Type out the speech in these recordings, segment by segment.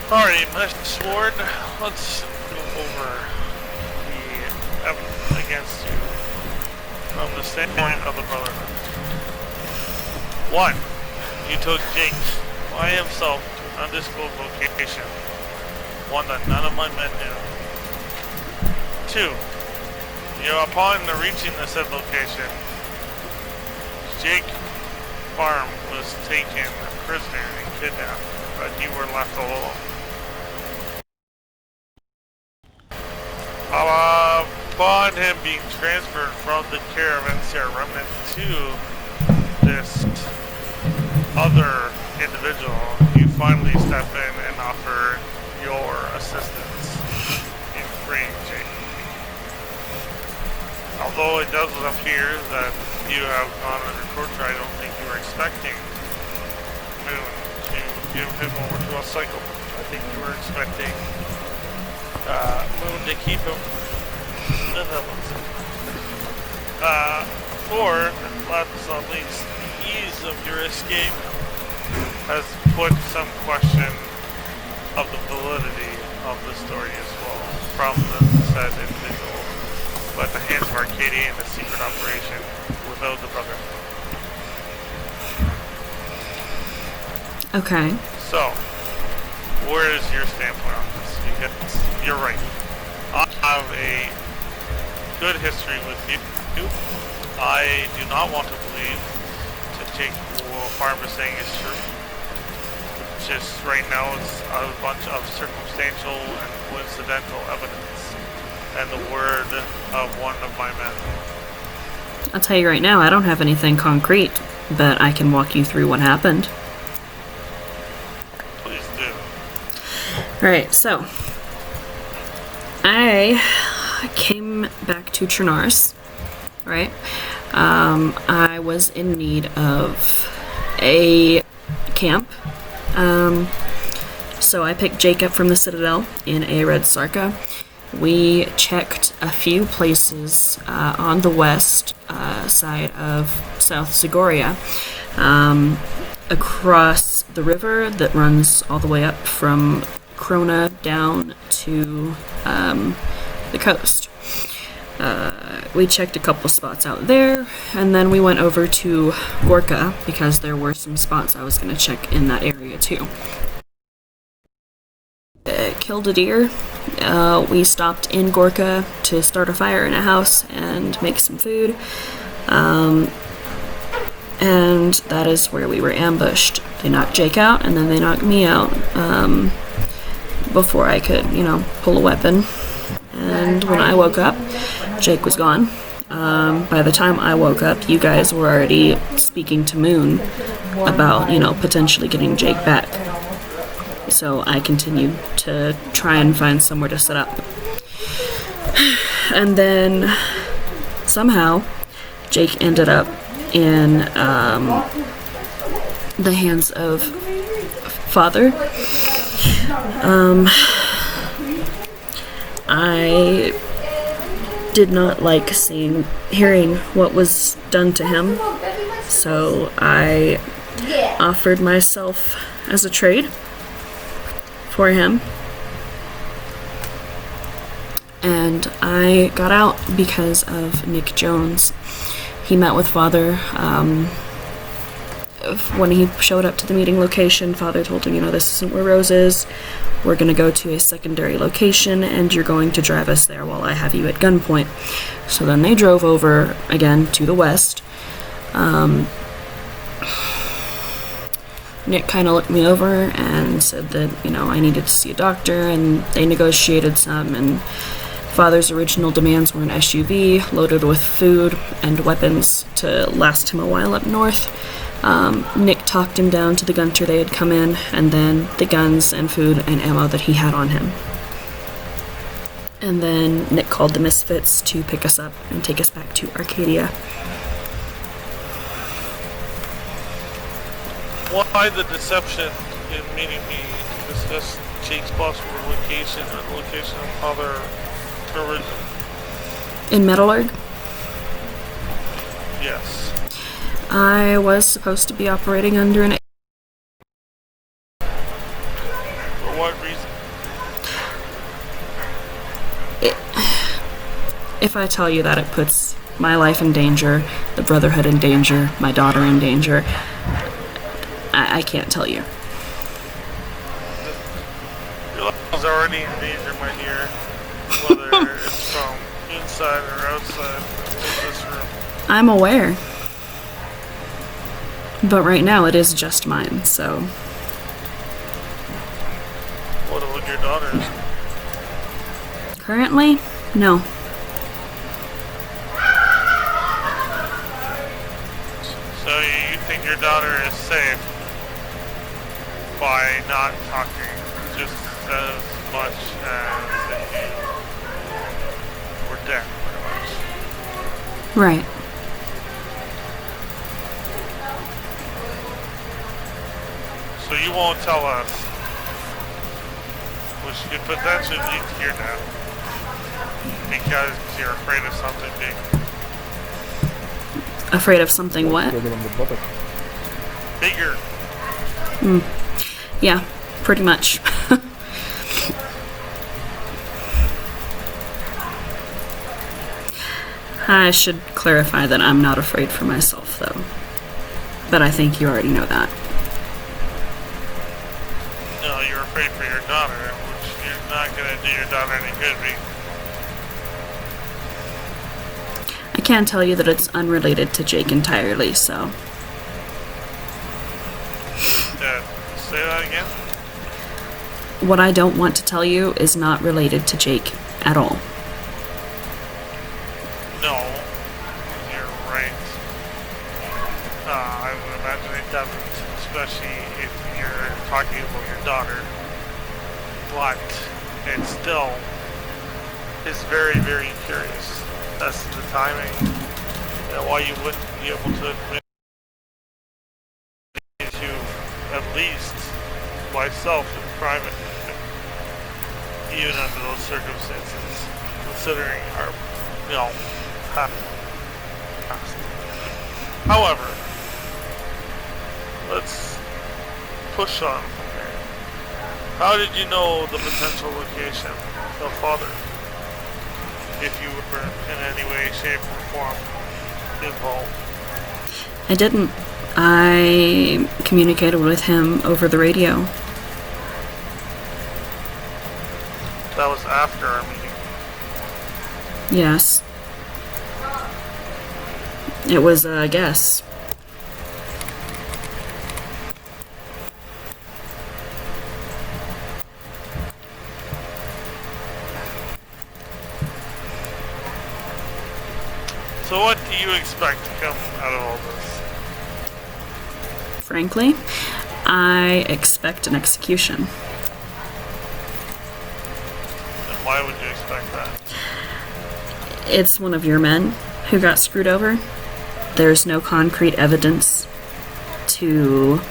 Alright, Mr. Ward, let's go over the evidence against you from the standpoint of the Brotherhood. 1. You took Jake by himself to an undisclosed location, one that none of my men knew. 2. Upon reaching the said location, Jake Farm was taken prisoner and kidnapped, but you were left alone. Upon him being transferred from the care of NCR Remnant to this other individual, you finally step in and offer your assistance in freeing Jake. Although it does appear that you have gone under torture, I don't think you were expecting Moon to give him over to a cycle. I think you were expecting Moon to keep him in heavens. 4, last but not least, the ease of your escape has put some question of the validity of the story as well from the said individual. At the hands of Arcadia in the secret operation without the Brotherhood. Okay. So, where is your standpoint on this? Because you're right. I have a good history with you. I do not want to believe that Jake Farm is saying is true. Just right now it's a bunch of circumstantial and coincidental evidence. And the word of one of my men. I'll tell you right now, I don't have anything concrete, but I can walk you through what happened. Please do. Alright, so I came back to Trinaris, right? I was in need of a camp. So I picked Jacob from the Citadel in a red Sarka. We checked a few places on the west side of South Sigoria, across the river that runs all the way up from Krona down to the coast. We checked a couple spots out there, and then we went over to Gorka because there were some spots I was going to check in that area too. Killed a deer. We stopped in Gorka to start a fire in a house and make some food. And that is where we were ambushed. They knocked Jake out, and then they knocked me out before I could, pull a weapon. And when I woke up, Jake was gone. By the time I woke up, you guys were already speaking to Moon about, potentially getting Jake back. So I continued to try and find somewhere to set up. And then somehow Jake ended up in the hands of Father. I did not like hearing what was done to him, so I offered myself as a trade for him, and I got out because of Nick Jones. He met with Father. When he showed up to the meeting location, Father told him, this isn't where Rose is. We're going to go to a secondary location, and you're going to drive us there while I have you at gunpoint. So then they drove over again to the west. Nick kind of looked me over and said that, I needed to see a doctor, and they negotiated some, and Father's original demands were an SUV loaded with food and weapons to last him a while up north. Nick talked him down to the gunter they had come in, and then the guns and food and ammo that he had on him. And then Nick called the Misfits to pick us up and take us back to Arcadia. Why the deception in meeting me to discuss Jake's possible location and the location of Father original? In Metallurg? Yes. I was supposed to be operating under an... For what reason? if I tell you that it puts my life in danger, the Brotherhood in danger, my daughter in danger, I can't tell you. Your life is already in danger, my dear. Whether it's from inside or outside of this room. I'm aware. But right now it is just mine, so... What about your daughters? Currently, no. So you think your daughter is safe by not talking just as much as if you were dead, pretty much? Right. So you won't tell us, which could potentially lead to your death, because you're afraid of something big. Afraid of something what? Bigger. Yeah, pretty much. I should clarify that I'm not afraid for myself, though. But I think you already know that. No, you're afraid for your daughter, which you're not going to do your daughter any good. I can tell you that it's unrelated to Jake entirely, so... Say that again? What I don't want to tell you is not related to Jake at all. No, you're right. I would imagine it doesn't, especially if you're talking about your daughter. But it still is very, very curious as to the timing and why you wouldn't be able to admit to at least myself in private, even under those circumstances, considering our, past. However, let's push on from there. How did you know the potential location of Father? If you were in any way, shape, or form involved? I didn't. I communicated with him over the radio. That was after our meeting. Yes. It was a guess. So what do you expect to come out of all this? Frankly, I expect an execution. And why would you expect that? It's one of your men who got screwed over. There's no concrete evidence to,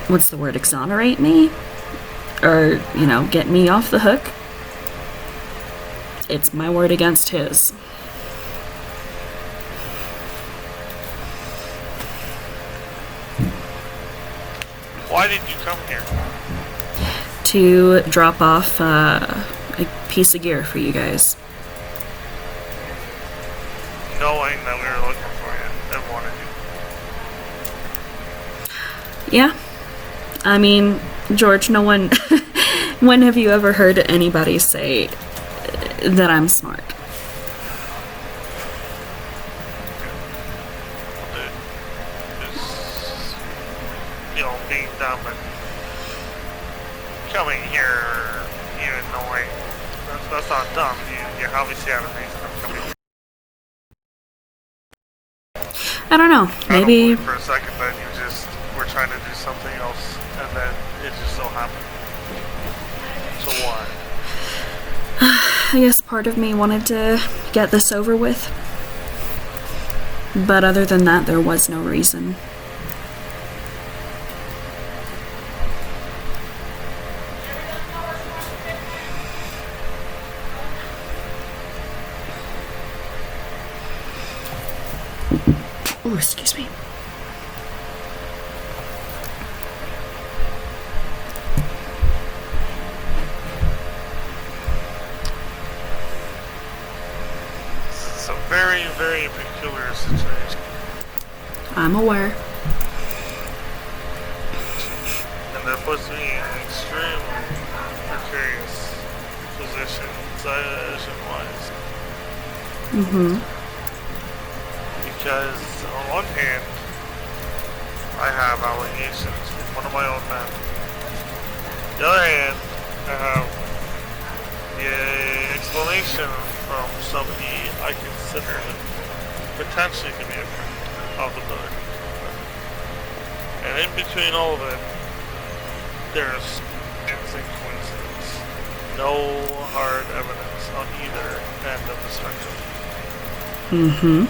what's the word, exonerate me? Or, get me off the hook. It's my word against his. Why did you come here? To drop off a piece of gear for you guys. Knowing that we were looking for you and wanted you. Yeah. I mean, George, no one... When have you ever heard anybody say that I'm smart? Being dumb and coming here, even knowing that's not dumb. You obviously have a reason for coming here. I don't know. Maybe. I don't believe for a second that you just were trying to do something else, and then it just so happened. So why? I guess part of me wanted to get this over with. But other than that, there was no reason. Oh, excuse me. very, very peculiar situation. I'm aware. And that puts me in an extremely precarious position, situation-wise. Mm-hmm. Because on one hand, I have allegations from one of my own men. On the other hand, I have the explanation from somebody I consider potentially to be a friend of the Brotherhood. And in between all of it, there's instant coincidence. No hard evidence on either end of the spectrum. Mm-hmm.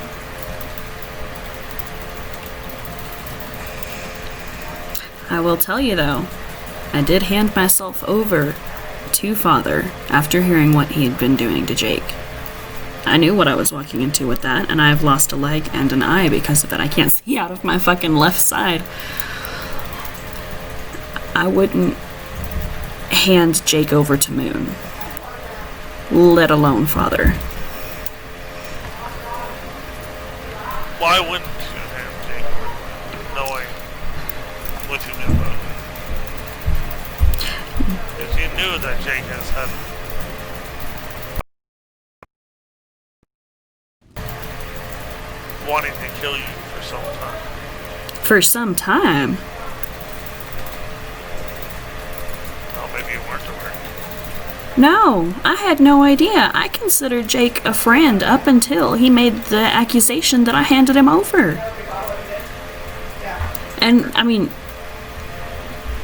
I will tell you though, I did hand myself over to Father after hearing what he had been doing to Jake. I knew what I was walking into with that, and I've lost a leg and an eye because of it. I can't see out of my fucking left side. I wouldn't hand Jake over to Moon, let alone Father. Why wouldn't you have Jake knowing what you knew about him? Because you knew that Jake has had wanting to kill you for some time. For some time? Well, maybe you weren't aware. No, I had no idea. I considered Jake a friend up until he made the accusation that I handed him over. And, I mean,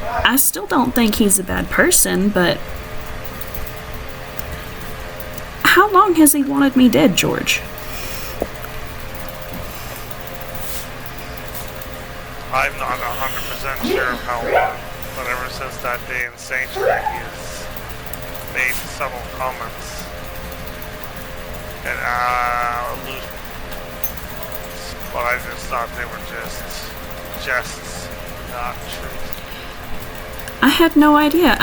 I still don't think he's a bad person, but how long has he wanted me dead, George? I'm not 100% sure of how long, but ever since that day in Sanctuary, he has made several comments and allusions, but I just thought they were just jests, not truth. I had no idea.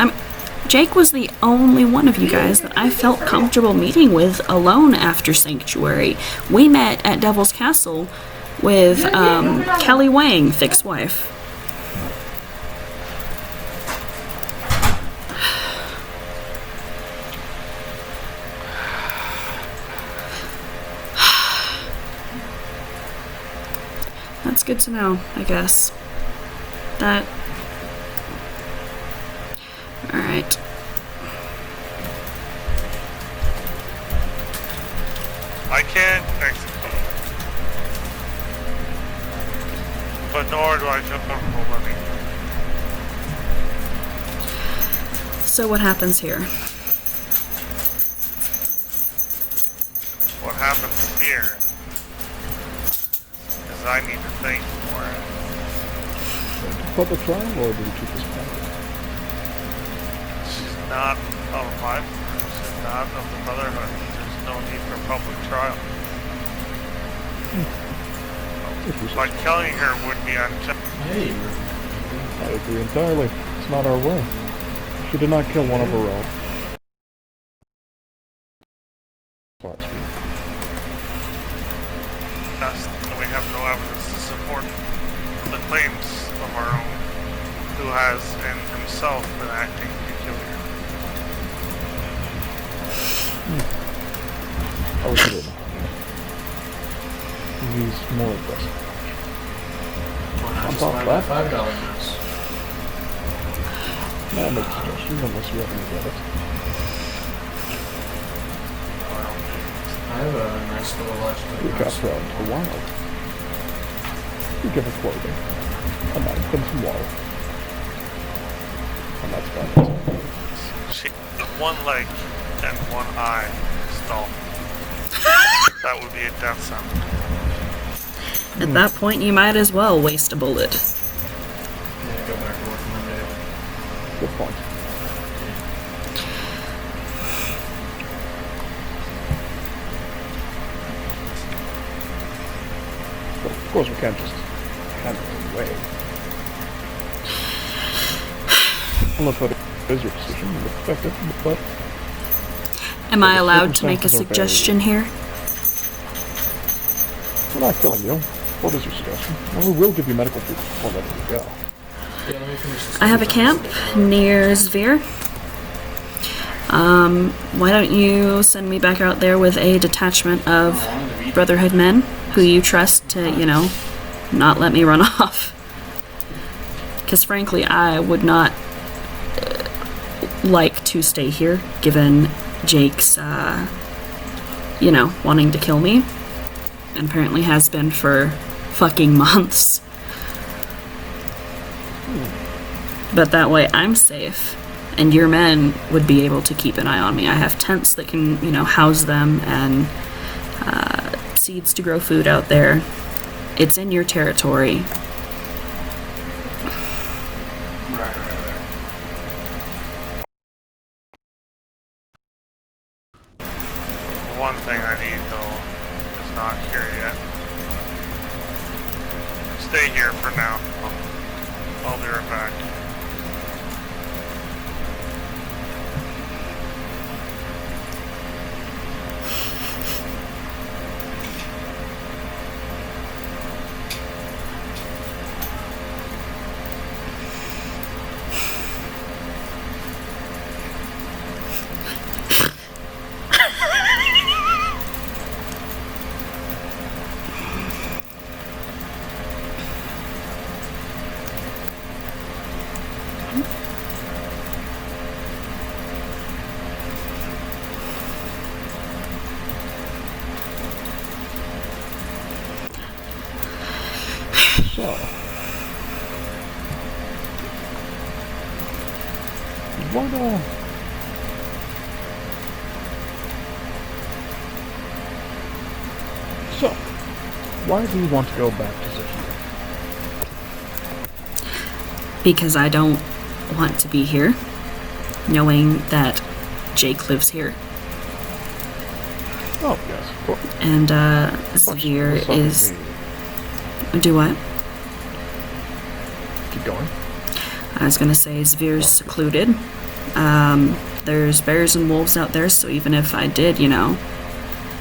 Jake was the only one of you guys that I felt comfortable meeting with alone after Sanctuary. We met at Devil's Castle with Kelly Wang, Thick's wife. That's good to know, I guess. That... Alright. I can't execute, but nor do I feel comfortable living. So what happens here? What happens here is I need to think for it. Public trial, or did you keep this private? She's not of my, she's not of the Brotherhood. There's no need for public trial. By killing her would be unjust. Hey. I agree entirely. It's not our way. She did not kill one of her own. Thus, we have no evidence to support the claims of our own, who has in himself been acting peculiar. I was kidding. He's more aggressive. Well, On just top buy of my that, $5 mouse. I'll make suggestions unless you happen to get it. I have a nice little electric We got mouse. her out into the wild. We give her clothing, a knife, and some water. And that's about it. She has one leg and one eye stalled. That would be a death sentence. At that point, you might as well waste a bullet. Yeah, go back to work Monday. Good point. But of course we can't just hand it away. Unless that is your decision, you respect it, but... Am I allowed to make a suggestion here? We're not killing you. What is your suggestion? And we will give you medical treatment before letting you go. Yeah, let me finish this. I have a camp near Zvir. Why don't you send me back out there with a detachment of Brotherhood men who you trust to, you know, not let me run off. Because frankly, I would not like to stay here, given Jake's, you know, wanting to kill me. And apparently has been for fucking months. But that way I'm safe, and your men would be able to keep an eye on me. I have tents that can, you know, house them, and seeds to grow food out there. It's in your territory. Right. One thing I need, though, is not here yet. Stay here for now. I'll be right back. So, what So, why do you want to go back to Zephyr? Because I don't want to be here, knowing that Jake lives here. Oh, yes, of course. And, Zvir What's up is... with me? Do what? Keep going. I was gonna say Zvir's secluded. There's bears and wolves out there, so even if I did, you know,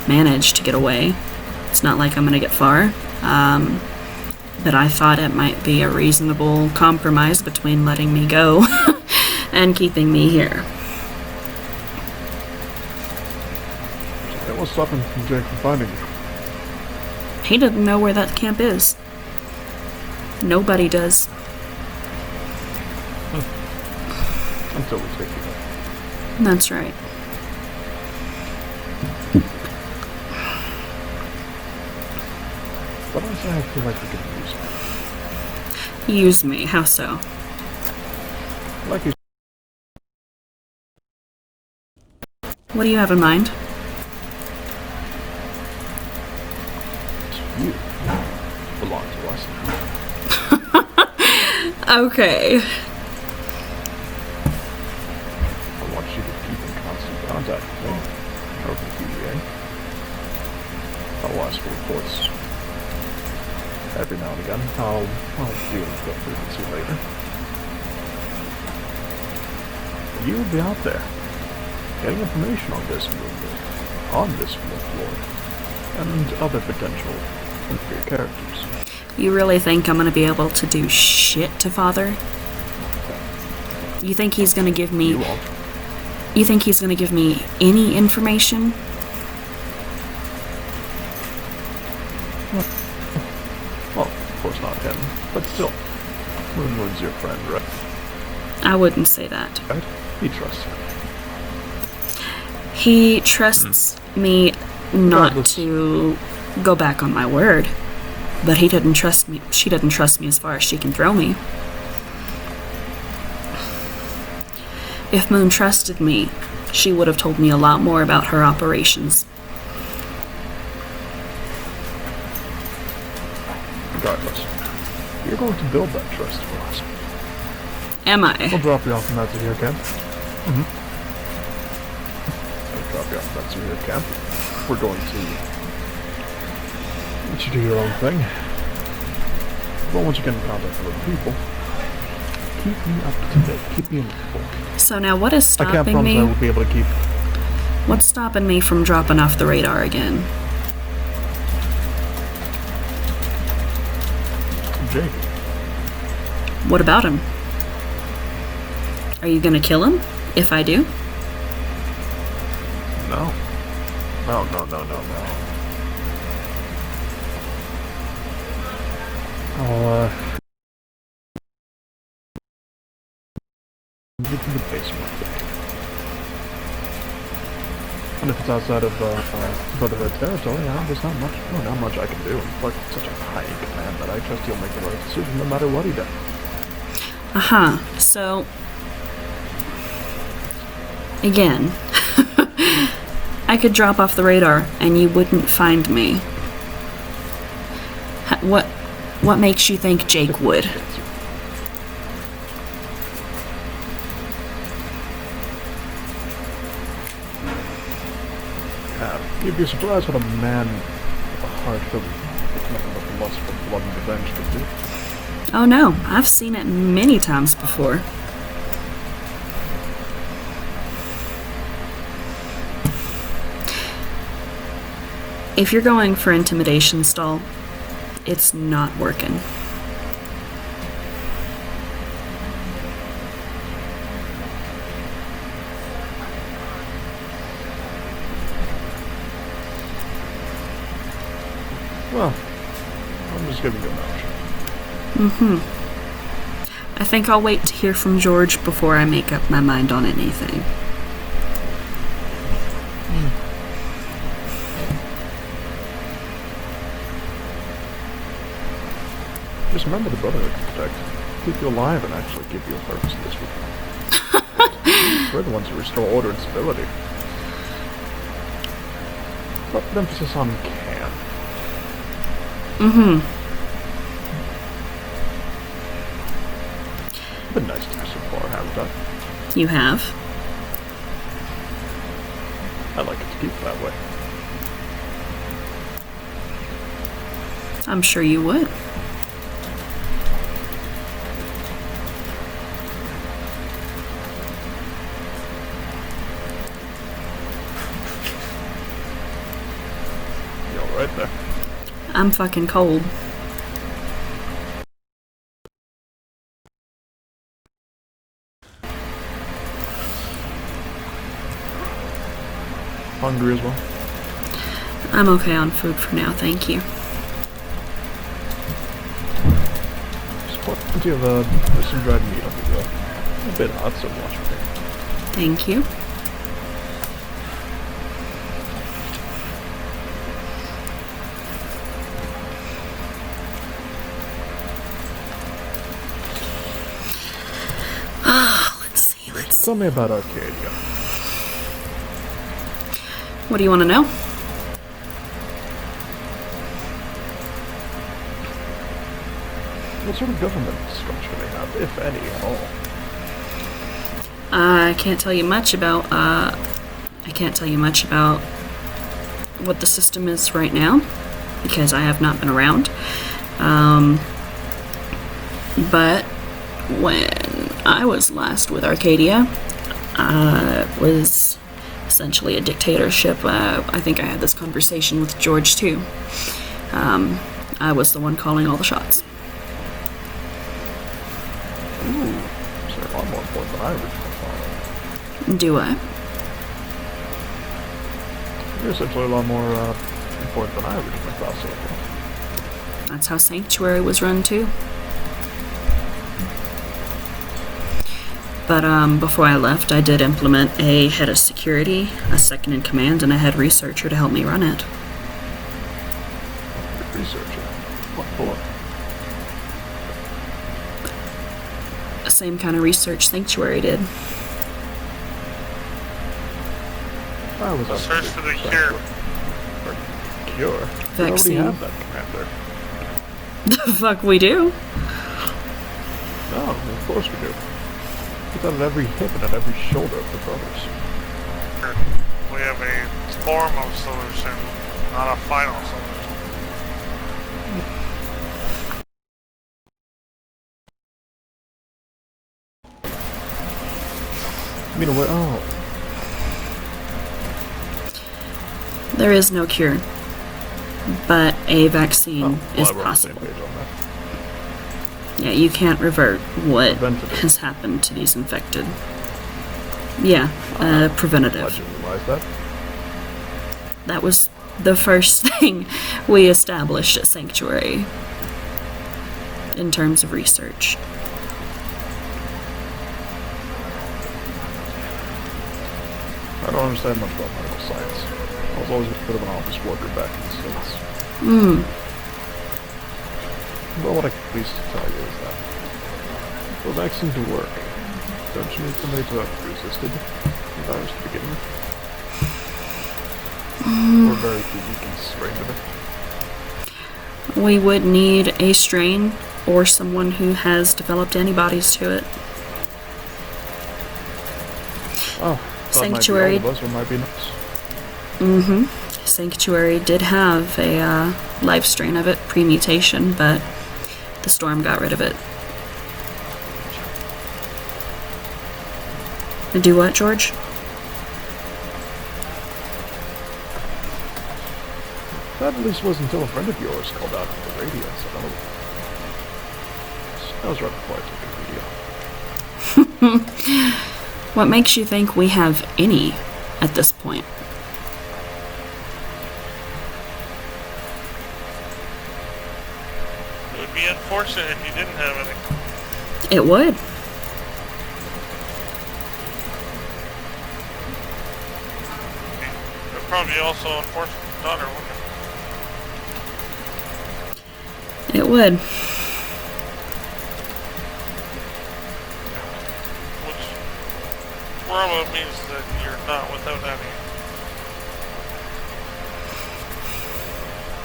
manage to get away, it's not like I'm gonna get far. But I thought it might be a reasonable compromise between letting me go and keeping me here. That was stopping from Jake from finding you. He doesn't know where that camp is. Nobody does. Until we take you there. That's right. But honestly, I feel like we could use it. Use me. How so? Like you What do you have in mind? you belong to us. Okay. I want you to keep in constant contact with me. Or with the PDA. I'll ask for reports every now and again. I'll deal with the frequency later. You'll be out there, getting information on this movement, on this floor, and other potential inferior characters. You really think I'm gonna be able to do shit to Father? You think he's gonna give me... You won't. You think he's gonna give me any information? Well, of course not him, but still. Moonwood's your friend, right? I wouldn't say that. Right? He trusts you. He trusts me not Regardless. to go back on my word. But he didn't trust me. She didn't trust me as far as she can throw me. If Moon trusted me, she would have told me a lot more about her operations. Regardless, you're going to build that trust for us. Am We'll I? drop you off in that Zahir camp. We'll drop you off in that Zahir camp. We're going to let you do your own thing. But once you get in contact with other people, keep me up to date. Keep me informed. So now what is I can't stopping promise I me? will be able to keep... What's stopping me from dropping off the radar again? Jake. What about him? Are you gonna kill him if I do? No. No. I'll, get to the basement. And if it's outside of, Brotherhood territory, there's not much I can do. Clark's such a high command that I trust he'll make the right decision no matter what he does. So, again, I could drop off the radar and you wouldn't find me. What makes you think Jake would? You'd be surprised what a man with a heart filled with nothing but the lust for blood and revenge could do. Oh no, I've seen it many times before. If you're going for intimidation stall, it's not working. Well, I'm just giving you an option. I think I'll wait to hear from George before I make up my mind on anything. Just remember the Brotherhood to protect, keep you alive, and actually give you a purpose in this world. We're the ones who restore order and stability. But with emphasis on can. Been nice to you so far, haven't I? You have? I'd like it to keep it that way. I'm sure you would. You alright there? I'm fucking cold. Hungry as well? I'm okay on food for now, thank you. Just plenty of, there's some dried meat on the grill. A bit hot, so watch me. Thank you. Let's see. Tell me about Arcadia. What do you want to know? What sort of government structure they have, if any, at all? I can't tell you much about what the system is right now, because I have not been around. But when I was last with Arcadia, it was essentially a dictatorship. I think I had this conversation with George too. I was the one calling all the shots. Ooh, so a lot more important than I originally thought. Do I? You're essentially a lot more important than I originally thought so far. That's how Sanctuary was run too. But before I left, I did implement a head of security, a second in command, and a head researcher to help me run it. Researcher? What for? The same kind of research Sanctuary did. I was up Search for the cure. Or cure? Vaccine. We already have that commander. The fuck we do? No, of course we do. It's on every hip and on every shoulder of the brothers. We have a form of solution, not a final solution. I mean, what? Oh. There is no cure, but a vaccine is We're on the same possible. page on that. Yeah, you can't revert what Preventative. has happened to these infected. Yeah, preventative. Allegedly, why is that? That was the first thing we established at Sanctuary in terms of research. I don't understand much about medical science. I was always a bit of an office worker back in the States. But what I can at least tell you is that for the vaccine to work, don't you need somebody to have resisted the virus to begin with? Or very weak strain of it? We would need a strain or someone who has developed antibodies to it. Oh, Sanctuary. Might be all of us, or might be nuts. Sanctuary did have a live strain of it, pre-mutation, but the storm got rid of it. Do what, George? That at least was until a friend of yours called out on the radio and said otherwise. I was rather quiet on the radio. What makes you think we have any at this point? It would be unfortunate if you didn't have any. It would. It would probably also unfortunate for your daughter, wouldn't it? It would. Which probably means that you're not without any.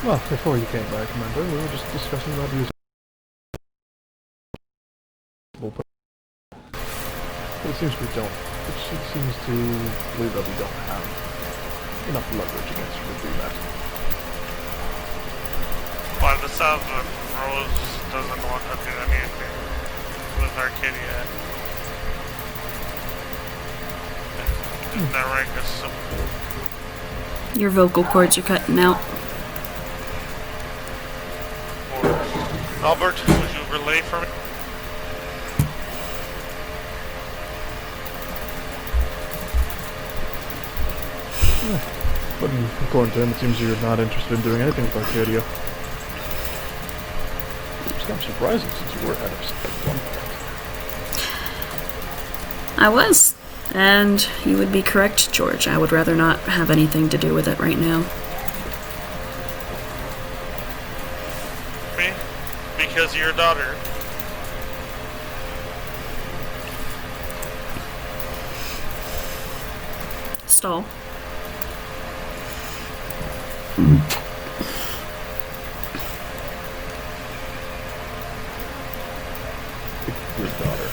Well, before you came back, remember, we were just discussing about using. But it seems we don't. It seems to believe that we don't have enough leverage against her to do that. By the sounds of it, Rose doesn't want to do anything with Arcadia. Isn't that right, Miss? Your vocal cords are cutting out. Or Albert, would you relay for me? But according to him, it seems you're not interested in doing anything with Arcadia. It's kind of surprising since you were head of state at one point. I was. And you would be correct, George. I would rather not have anything to do with it right now. Me? Because of your daughter. Stall. Your daughter.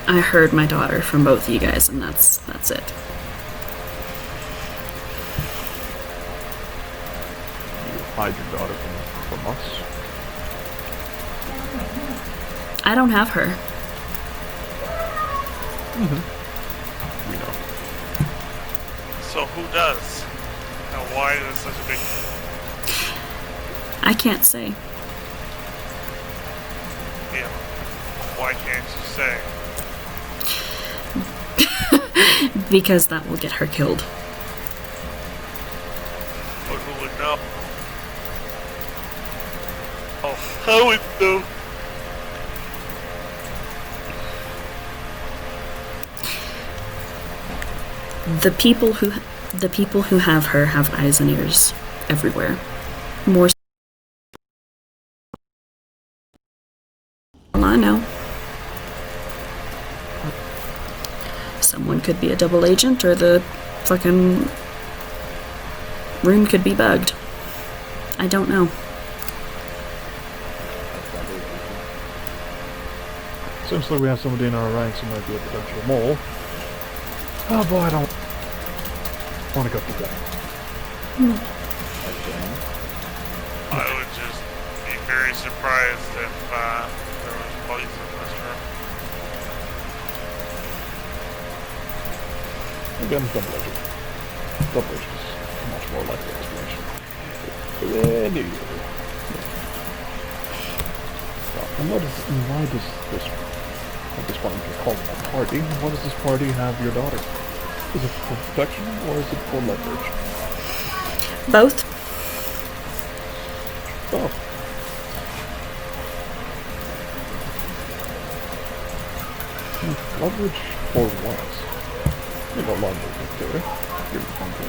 I heard my daughter from both of you guys, and that's it. You hide your daughter from us? I don't have her. We know. So who does? And why is this such a big... I can't say. deal? Why can't you say? Because that will get her killed. But who would know? Oh, I would know. The people who have her have eyes and ears everywhere. More. Well, I know. Someone could be a double agent, or the fucking room could be bugged. I don't know. Seems like we have somebody in our ranks who might be a potential mole. Oh boy, I don't want to go through that. I would just be very surprised if there was poison in this room. Again, double agent. Double agent is a much more likely explanation. Anyway. And why does this, at this point, if you're calling it a party, why does this party have your daughter? Is it for protection, or is it for leverage? Both. Oh. Leverage for what? You're no longer a victor. You're no longer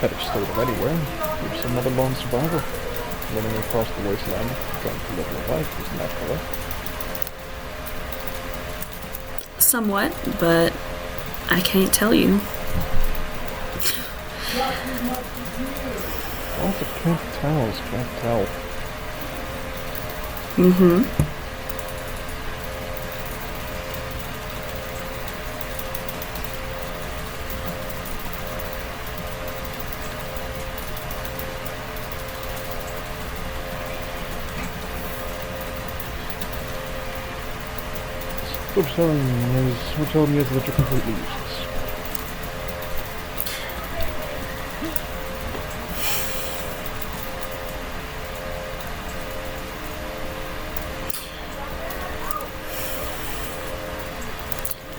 head of state of anywhere. You're some other lone survivor. Running across the wasteland, trying to live your life, isn't that correct? Somewhat, but I can't tell you. Well, if it can't tell, it can't tell. Mm-hmm. What you're telling me is that you're completely useless.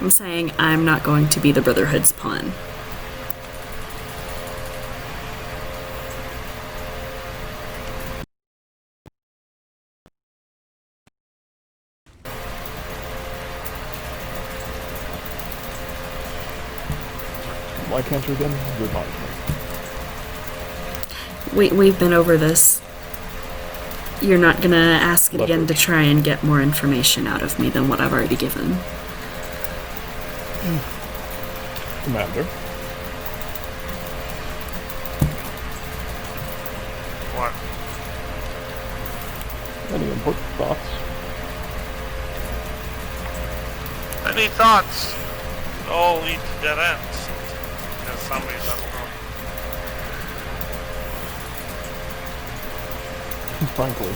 I'm saying I'm not going to be the Brotherhood's pawn. Why can't you again? Remind me. We've been over this. You're not gonna ask it again to try and get more information out of me than what I've already given. Commander. What? Any important thoughts? Any thoughts? All lead to dead ends. Because somebody's on the road. Frankly,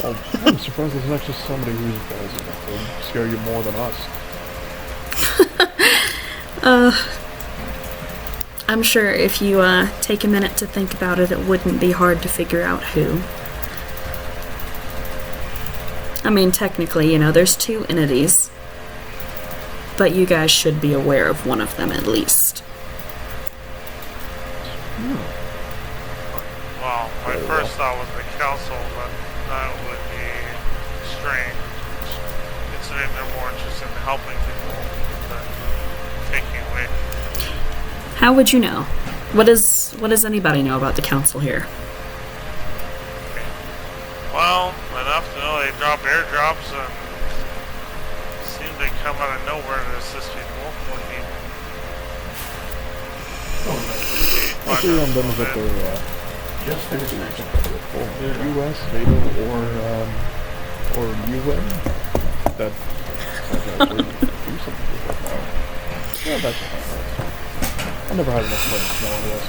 well, I'm surprised there's actually somebody who's balls enough to scare you more than us. I'm sure if you take a minute to think about it, it wouldn't be hard to figure out who. I mean, technically, there's two entities. But you guys should be aware of one of them at least. Well, my first thought was the council, but that would be strange. Considering they're more interested in helping people than taking away. How would you know? What does anybody know about the council here? Well, enough to know they drop airdrops and seem to come out of nowhere to assist people when need. I agree on them that they're Just finished US, NATO, or UN that actually do something with that now. Yeah, that's fine. I never had enough friends to know anyways.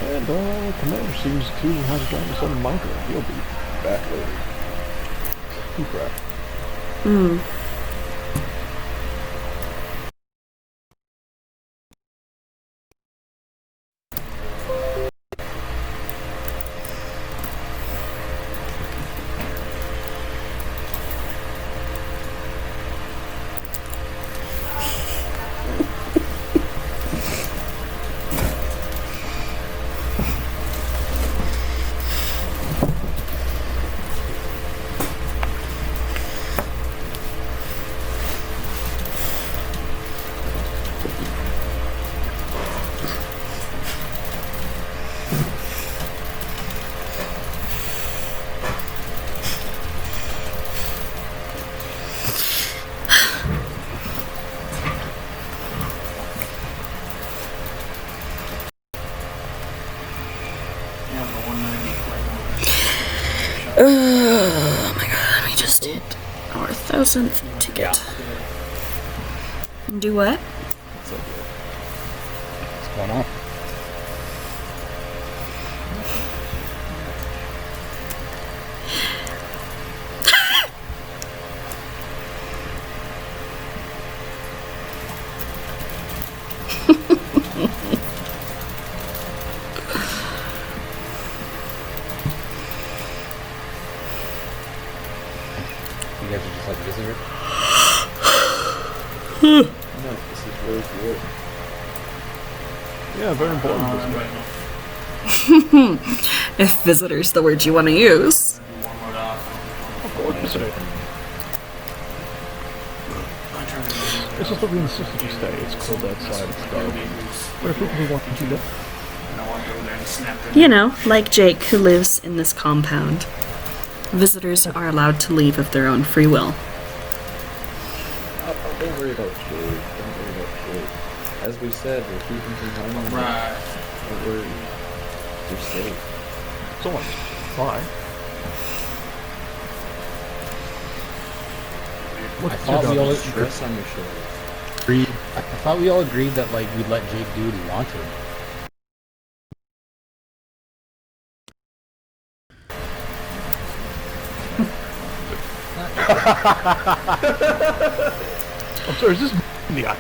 And Commander seems to have gotten some micro. He'll be back later. Keep right. Yeah, the 190 right Oh my god, we just hit our 1,000th ticket. Do what? So good. What's going on? No, this is really good. Yeah, very important. If visitor's the word you want to use. One more off. Of course, today. It's just that we insisted to stay. It's cold outside. It's dark. There are people who want to do that. And I walked over there and snapped it. You know, like Jake, who lives in this compound. Visitors are allowed to leave of their own free will. Don't worry about Jake. Don't worry about Jake. As we said, we're keeping him home. Right. Don't worry. You're safe. Someone fly. I thought we all stress on your shoulders. I thought we all agreed that like we'd let Jake do what he wanted. I'm sorry, is this in the eye?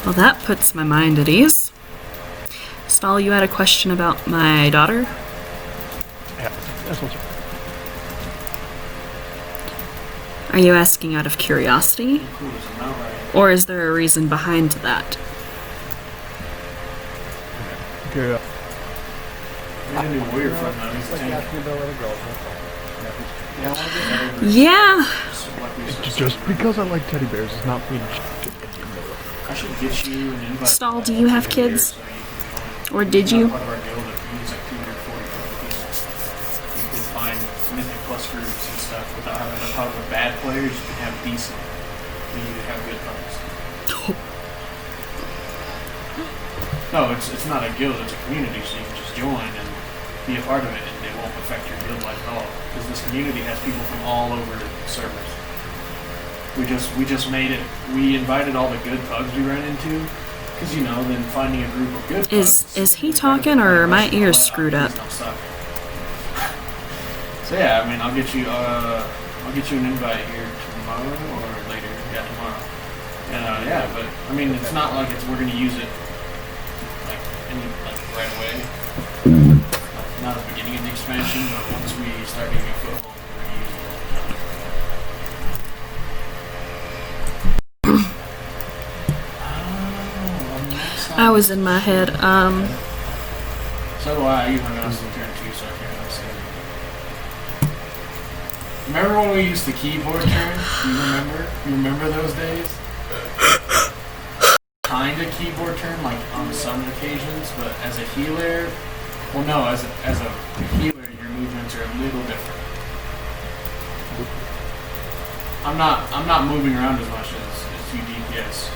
Well, that puts my mind at ease. Stahl, you had a question about my daughter? Yeah, that's what's right. Are you asking out of curiosity? Cool as a mountain, right? Or is there a reason behind that? Okay, We didn't do warrior front now. He's tank. Yeah, I want to get over Yeah. like we said. just because I like teddy bears does not mean I should get you an invite. Stahl, do you have kids? So you can join. Or did you? Part of our guild, if you use like 240 people, you could find Mythic Plus groups and stuff without having a problem with bad players. You can have decent. And you can have good players. No, it's not a guild. It's a community, so you can just join and be a part of it, and it won't affect your guild life at all. Because this community has people from all over the servers. We just made it. We invited all the good pugs we ran into. Because, you know, then finding a group of good pugs. Is he talking or are my ears screwed up? So yeah, I mean, I'll get you an invite here tomorrow or later. Yeah, tomorrow. And yeah, but I mean, it's not like we're gonna use it like right away. Not at the beginning of the expansion, but once we start getting a foothold, we're gonna use it all the time. I was in my head. So do I. You hung out in turn too, so I can't really say anything. Remember when we used to keyboard turn? You remember? You remember those days? Kinda keyboard turn, like on some occasions, but as a healer, well, no, as a healer, your movements are a little different. I'm not moving around as much as you DPS.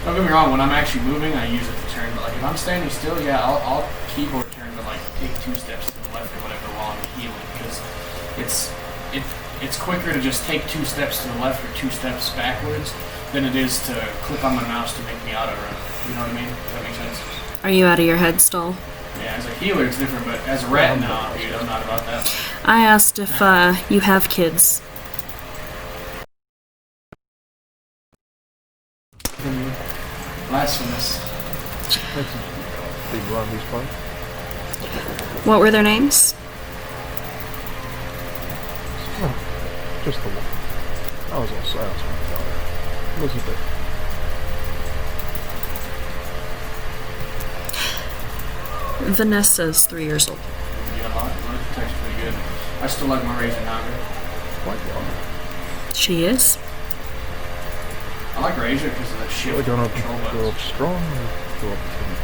Don't get me wrong, when I'm actually moving, I use it to turn, but like if I'm standing still, yeah, I'll keyboard turn to like take 2 steps to the left or whatever while I'm healing, because it's quicker to just take 2 steps to the left or 2 steps backwards than it is to click on my mouse to make me auto run. You know what I mean? Does that make sense? Are you out of your head, Stahl? Yeah, as a healer it's different, but as a rat, no, dude, I'm not about that. I asked if you have kids. Blasphemous. That's a big run these fun. What were their names? Oh, just the one. I was my daughter. Elizabeth. Vanessa's 3 years old. Yeah, my text pretty good. I still like my Razor Naga. Quite young. She is. I like Razor because of the shift I don't know if control you go buttons. up strong or go up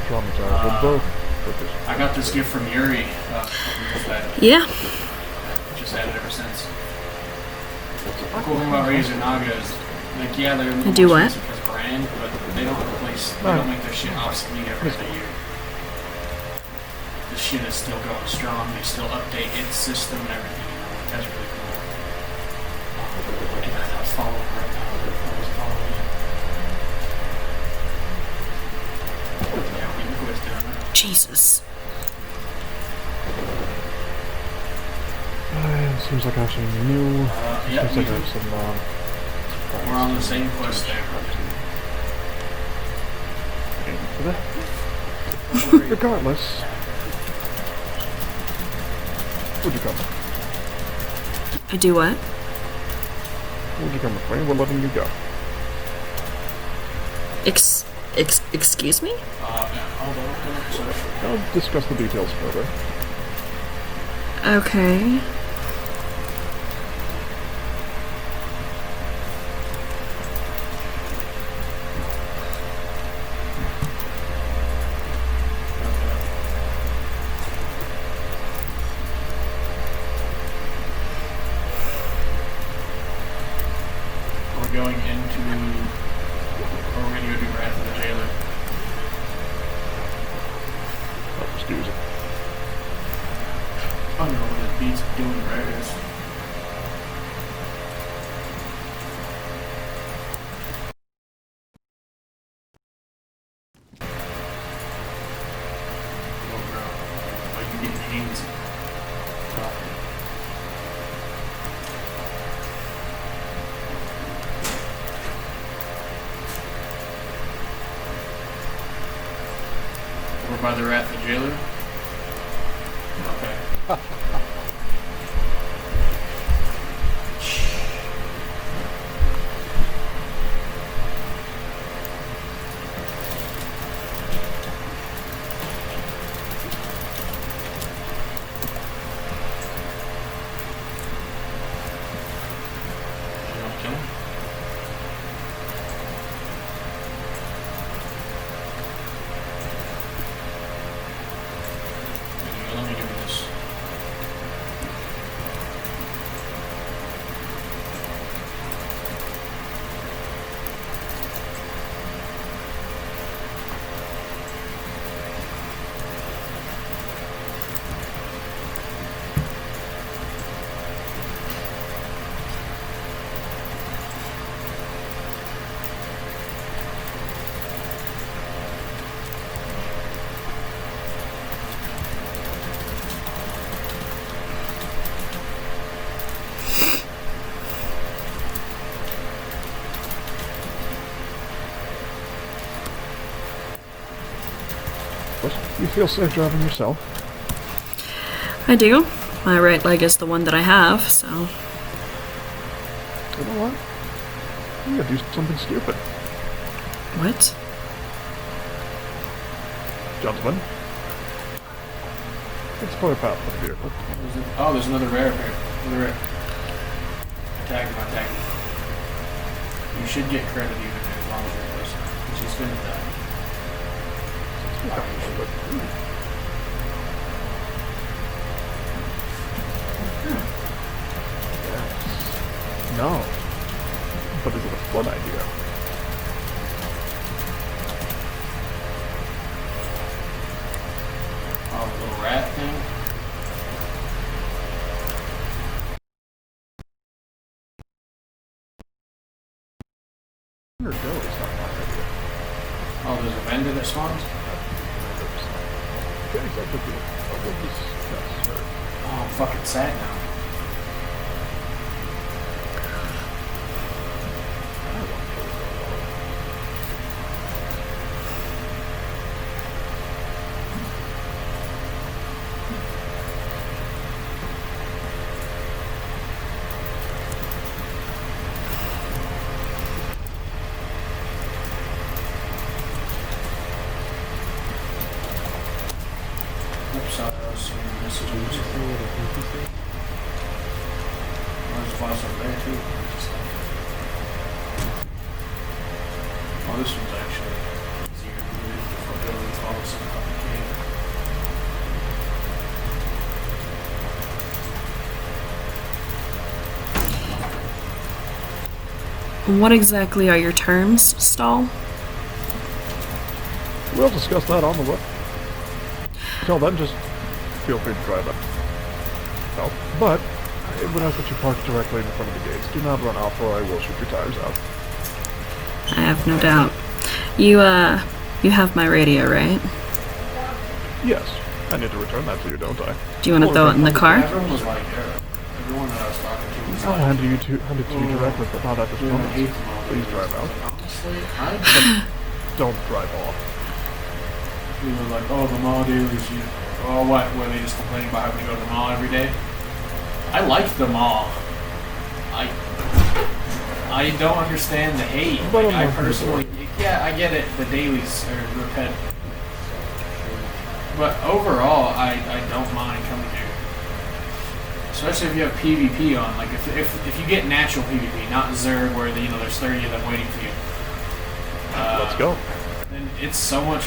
traumatized. But both. But there's I got this gift from Yuri. Yeah. Just had it ever since. The cool thing about Razor Naga is, like, yeah, they're a little Do more what? expensive as a brand, but they don't replace, they don't make their shit obsolete every other year. The shit is still going strong. They still update its system and everything. You know? That's really cool. I was following right now. I was following. Yeah, we can quit down there. Jesus. seems like I have some new. Yeah, Seems like I have some. we're on the same quest there. Regardless, what'd you come? I do what? We'll become a friend. We're letting you go. Excuse me? Hold on. Sorry. I'll discuss the details further. Okay. We're going into, or we're gonna go do Wrath of the Jailer. I'll just use it. I don't know what it beats doing Wrath. Oh, bro. Like, you getting hands. Over by the Wrath of the Jailer? Okay. You want to kill him? Let me give you this. But you feel safe driving yourself. I do. My right leg is the one that I have, so. You know what? I'm gonna do something stupid. What? Gentlemen. Explore the path of the vehicle. Oh, there's another rare here. Another rare. Tag him, I tag him. You should get credit even as long as you're close. Because he's gonna die. No. But is it a fun idea? Oh, the little rat thing. Or go is not my idea. Oh, there's a vendor that spawns? Okay, exactly. What would this necessary? Oh, I'm fucking sad now. I want to kill it. Oops, sorry, I was seeing messages. Oh, there's a boss over there too. Oh, this one's actually easier to do if I go and follow some fucking cave. What exactly are your terms, Stall? We'll discuss that on the way. Till then, just feel free to drive up. No, but I would ask that you park directly in front of the gates. Do not run off or I will shoot your tires out. I have no doubt. You have my radio, right? Yes, I need to return that to you, don't I? Do you want to throw it in the car? Everyone was like, everyone that I was talking to was I'll like, hand it to you directly, but not at this I moment. hate them all. Please drive out. Honestly, I Don't drive off. we were like, oh, the mall dailies, you. Oh, what? Were they just complaining about having to go to the mall every day? I liked the mall. I don't understand the hate. But Like, I'm I not gonna personally, yeah, I get it. The dailies are repetitive, but overall, I don't mind coming here. Especially if you have PvP on. Like if you get natural PvP, not Zerg, where there's 30 of them waiting for you. Let's go. And it's so much